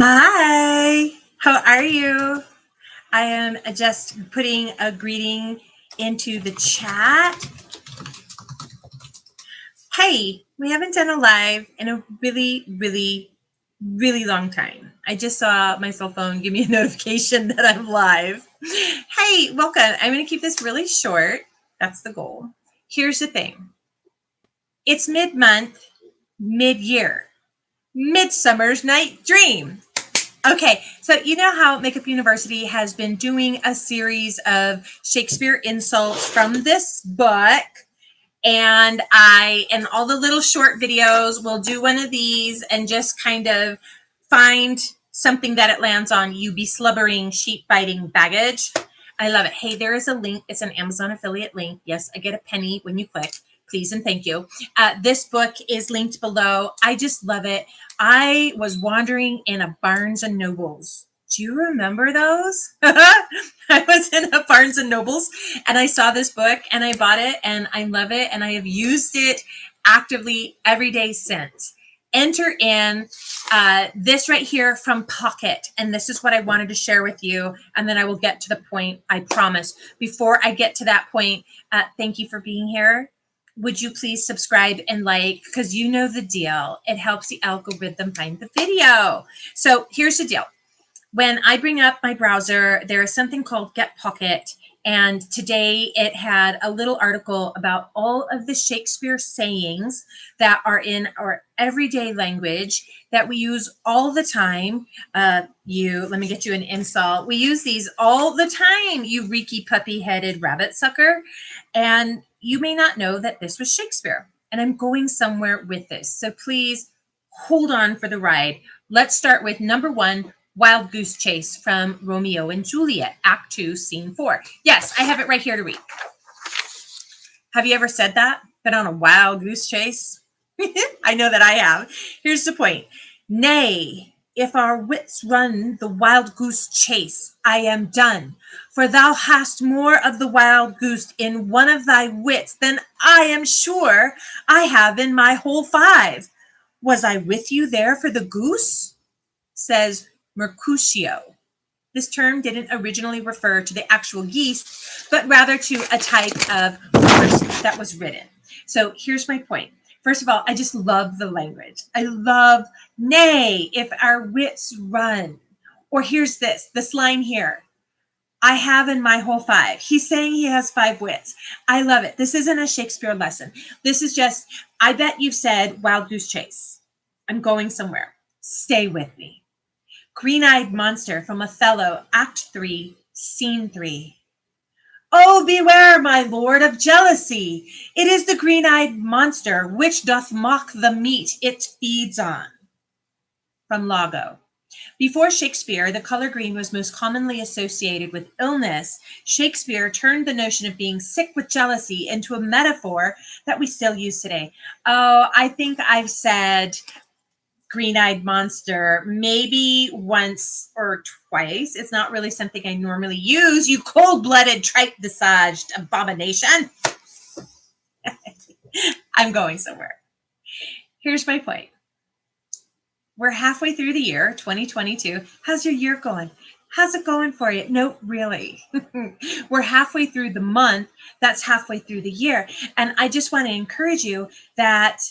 Hi, how are you? I am just putting a greeting into the chat. Hey, we haven't done a live in a really long time. I just saw my cell phone give me a notification that I'm live. Hey, welcome. I'm going to keep this really short. That's the goal. Here's the thing. It's mid-month, mid-year, Midsummer's Night Dream. Okay, so you know how Makeup University has been doing a series of Shakespeare insults from this book, and in all the little short videos, we'll do one of these and just kind of find something that it lands on. You be slubbering, sheep biting baggage. I love it. Hey, there is a link. It's an Amazon affiliate link. Yes, I get a penny when you click. Please and thank you. This book is linked below. I just love it. I was wandering in a Barnes and Nobles. Do you remember those? I was in a Barnes and Nobles and I saw this book and I bought it and I love it and I have used it actively every day since. Enter in this right here from Pocket, and this is what I wanted to share with you, and then I will get to the point, I promise. Before I get to that point, thank you for being here. Would you please subscribe and like, because you know the deal. It helps the algorithm find the video. So here's the deal. When I bring up my browser, there is something called Get Pocket. And today it had a little article about all of the Shakespeare sayings that are in our everyday language that we use all the time. Let me get you an insult. We use these all the time, you reeky puppy-headed rabbit sucker. And you may not know that this was Shakespeare. And I'm going somewhere with this. So please hold on for the ride. Let's start with number 1. Wild Goose Chase from Romeo and Juliet, Act 2, Scene 4. Yes, I have it right here to read. Have you ever said that? Been on a wild goose chase? I know that I have. Here's the point. Nay, if our wits run the wild goose chase, I am done. For thou hast more of the wild goose in one of thy wits than I am sure I have in my whole 5. Was I with you there for the goose? Says Mercutio. This term didn't originally refer to the actual geese, but rather to a type of horse that was ridden. So here's my point. First of all, I just love the language. I love, nay, if our wits run. Or here's this line here. I have in my whole 5. He's saying he has 5 wits. I love it. This isn't a Shakespeare lesson. This is just, I bet you've said Wild Goose Chase. I'm going somewhere. Stay with me. Green-eyed monster from Othello, Act 3, Scene 3. Oh, beware, my lord, of jealousy. It is the green-eyed monster which doth mock the meat it feeds on. From Lago. Before Shakespeare, the color green was most commonly associated with illness. Shakespeare turned the notion of being sick with jealousy into a metaphor that we still use today. Oh, I think I've said green-eyed monster maybe once or twice. It's not really something I normally use, you cold-blooded, tripe-visaged abomination. I'm going somewhere. Here's my point. We're halfway through the year, 2022. How's your year going? How's it going for you? No, really. We're halfway through the month. That's halfway through the year. And I just want to encourage you that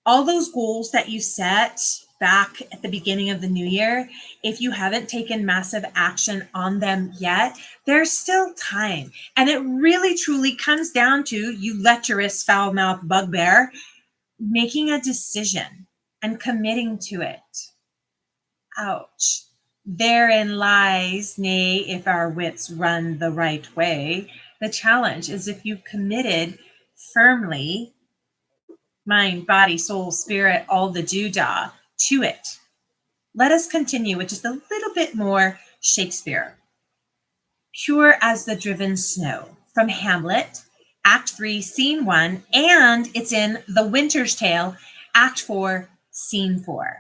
all those goals that you set back at the beginning of the new year, if you haven't taken massive action on them yet, there's still time. And it really truly comes down to, you lecherous, foul-mouthed bugbear, making a decision and committing to it. Ouch. Therein lies, nay, if our wits run the right way. The challenge is if you committed firmly, mind, body, soul, spirit, all the doodah, to it. Let us continue with just a little bit more Shakespeare. Pure as the driven snow, from Hamlet, Act 3, Scene 1, and it's in The Winter's Tale, Act 4, Scene 4.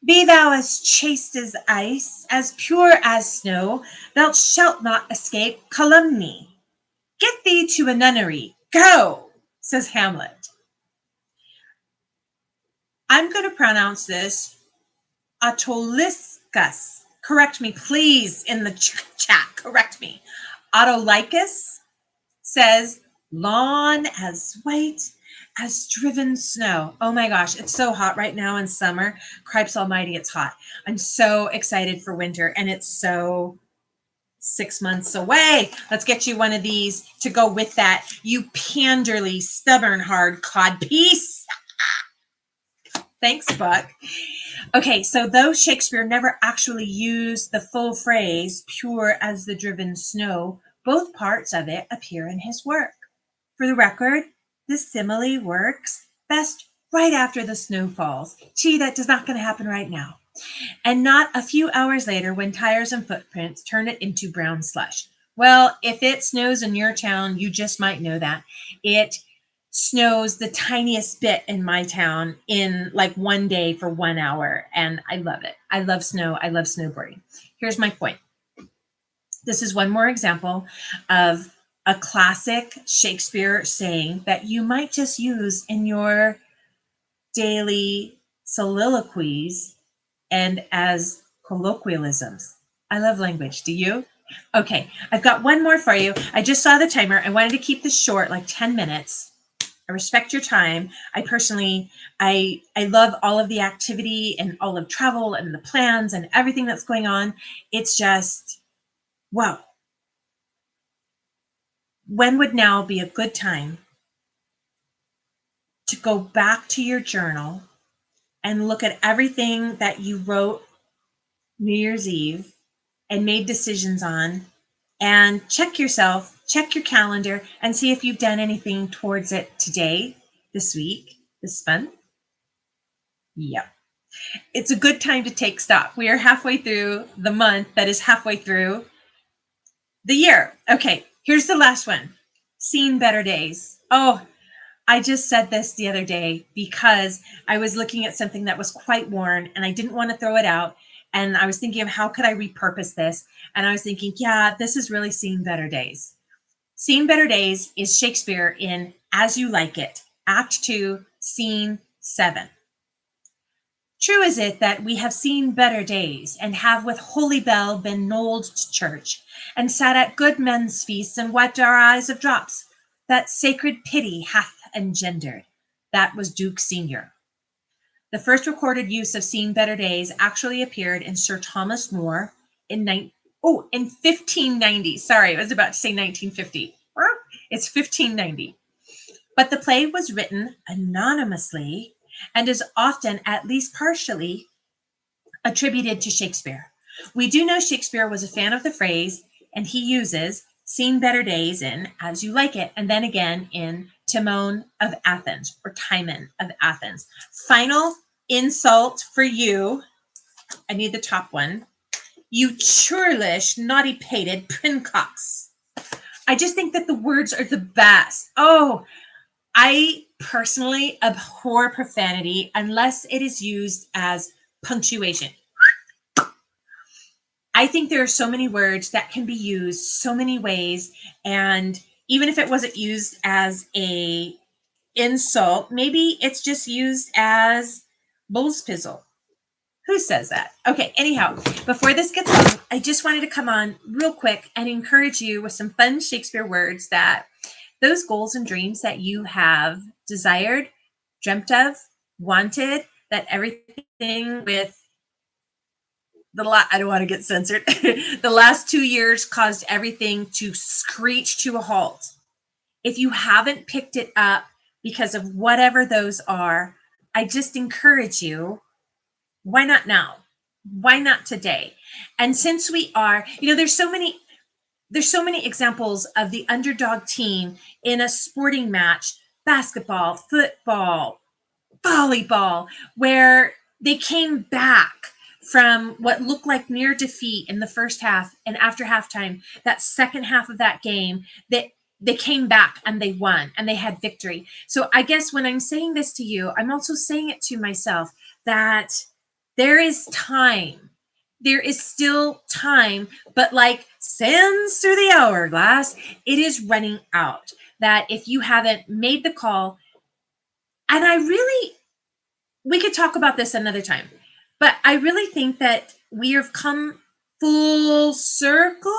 Be thou as chaste as ice, as pure as snow, thou shalt not escape calumny. Get thee to a nunnery, go, says Hamlet. I'm going to pronounce this Autolycus. Correct me, please, in the chat. Correct me. Autolycus says, lawn as white as driven snow. Oh my gosh, it's so hot right now in summer. Cripes almighty, it's hot. I'm so excited for winter, and it's so 6 months away. Let's get you one of these to go with that. You panderly, stubborn, hard cod piece. Thanks, Buck. Okay, so though Shakespeare never actually used the full phrase, pure as the driven snow, both parts of it appear in his work. For the record, this simile works best right after the snow falls. Gee, that's not going to happen right now. And not a few hours later when tires and footprints turn it into brown slush. Well, if it snows in your town, you just might know that. It snows the tiniest bit in my town in like one day for 1 hour, and I love it. I love snow. I love snowboarding. Here's my point. This is one more example of a classic Shakespeare saying that you might just use in your daily soliloquies and as colloquialisms. I love language. Do you? Okay, I've got one more for you. I just saw the timer. I wanted to keep this short, like 10 minutes. I respect your time. I love all of the activity and all of travel and the plans and everything that's going on. It's just, wow. When would now be a good time to go back to your journal and look at everything that you wrote New Year's Eve and made decisions on, and check yourself, check your calendar, and see if you've done anything towards it today, this week, this month? Yep. It's a good time to take stock. We are halfway through the month that is halfway through the year. Okay, here's the last one. Seen better days. Oh, I just said this the other day because I was looking at something that was quite worn and I didn't want to throw it out. And I was thinking of how could I repurpose this? And I was thinking, yeah, this is really Seen Better Days. Seen Better Days is Shakespeare in As You Like It, Act 2, Scene 7. True is it that we have seen better days, and have with holy bell been knolled to church, and sat at good men's feasts, and wiped our eyes of drops that sacred pity hath engendered. That was Duke Senior. The first recorded use of Seen Better Days actually appeared in Sir Thomas More in 1590. Sorry, I was about to say 1950. It's 1590. But the play was written anonymously and is often, at least partially, attributed to Shakespeare. We do know Shakespeare was a fan of the phrase, and he uses Seen Better Days in As You Like It, and then again in Timon of Athens, or Timon of Athens. Final insult for you. I need the top one. You churlish, naughty-pated princox. I just think that the words are the best. Oh, I personally abhor profanity unless it is used as punctuation. I think there are so many words that can be used so many ways, and even if it wasn't used as a insult, maybe it's just used as bull's pizzle. Who says that? Okay, anyhow, before this gets long, I just wanted to come on real quick and encourage you with some fun Shakespeare words that those goals and dreams that you have desired, dreamt of, wanted, that everything with I don't want to get censored. The last 2 years caused everything to screech to a halt. If you haven't picked it up because of whatever those are, I just encourage you, why not now? Why not today? And since we are, there's so many examples of the underdog team in a sporting match, basketball, football, volleyball, where they came back from what looked like near defeat in the first half, and after halftime, that second half of that game, they came back and they won and they had victory. So I guess when I'm saying this to you, I'm also saying it to myself that there is time. There is still time, but like sands through the hourglass, it is running out. That if you haven't made the call, and I really, we could talk about this another time, but I really think that we have come full circle.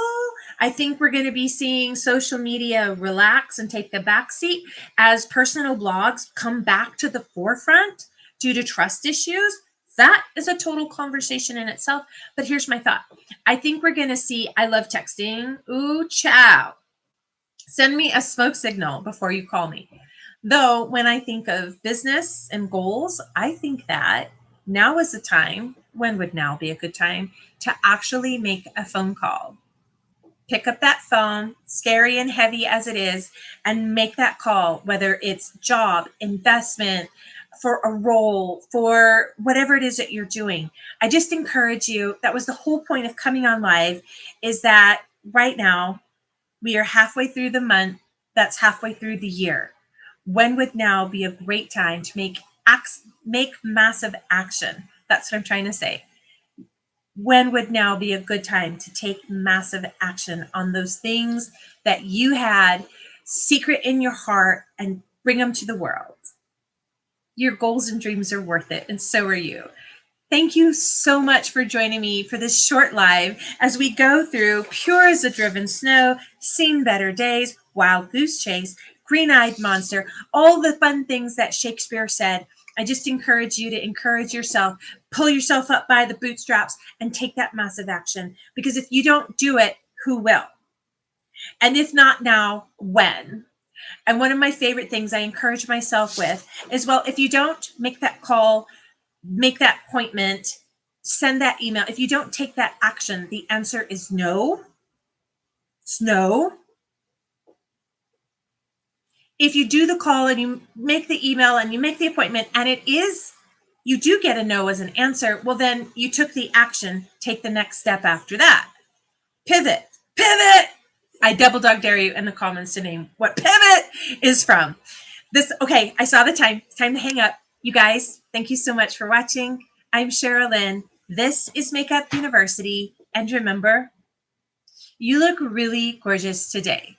I think we're going to be seeing social media relax and take the back seat as personal blogs come back to the forefront due to trust issues. That is a total conversation in itself. But here's my thought. I think we're going to see, I love texting. Ooh, ciao. Send me a smoke signal before you call me. Though, when I think of business and goals, I think that now is the time. When would now be a good time to actually make a phone call? Pick up that phone, scary and heavy as it is, and make that call, whether it's job, investment, for a role, for whatever it is that you're doing. I just encourage you. That was the whole point of coming on live, is that right now we are halfway through the month. That's halfway through the year. When would now be a great time to make massive action? That's what I'm trying to say. When would now be a good time to take massive action on those things that you had secret in your heart and bring them to the world? Your goals and dreams are worth it, and so are you. Thank you so much for joining me for this short live as we go through Pure as a Driven Snow, Seen Better Days, Wild Goose Chase, Green-Eyed Monster, all the fun things that Shakespeare said. I just encourage you to encourage yourself, pull yourself up by the bootstraps, and take that massive action. Because if you don't do it, who will? And if not now, when? And one of my favorite things I encourage myself with is, well, if you don't make that call, make that appointment, send that email, if you don't take that action, the answer is no. It's no. If you do the call and you make the email and you make the appointment and you do get a no as an answer, well, then you took the action. Take the next step after that. Pivot. I double dog dare you in the comments to name what pivot is from. Okay, I saw the time. It's time to hang up. You guys, thank you so much for watching. I'm Cherelynn. This is Makeup University. And remember, you look really gorgeous today.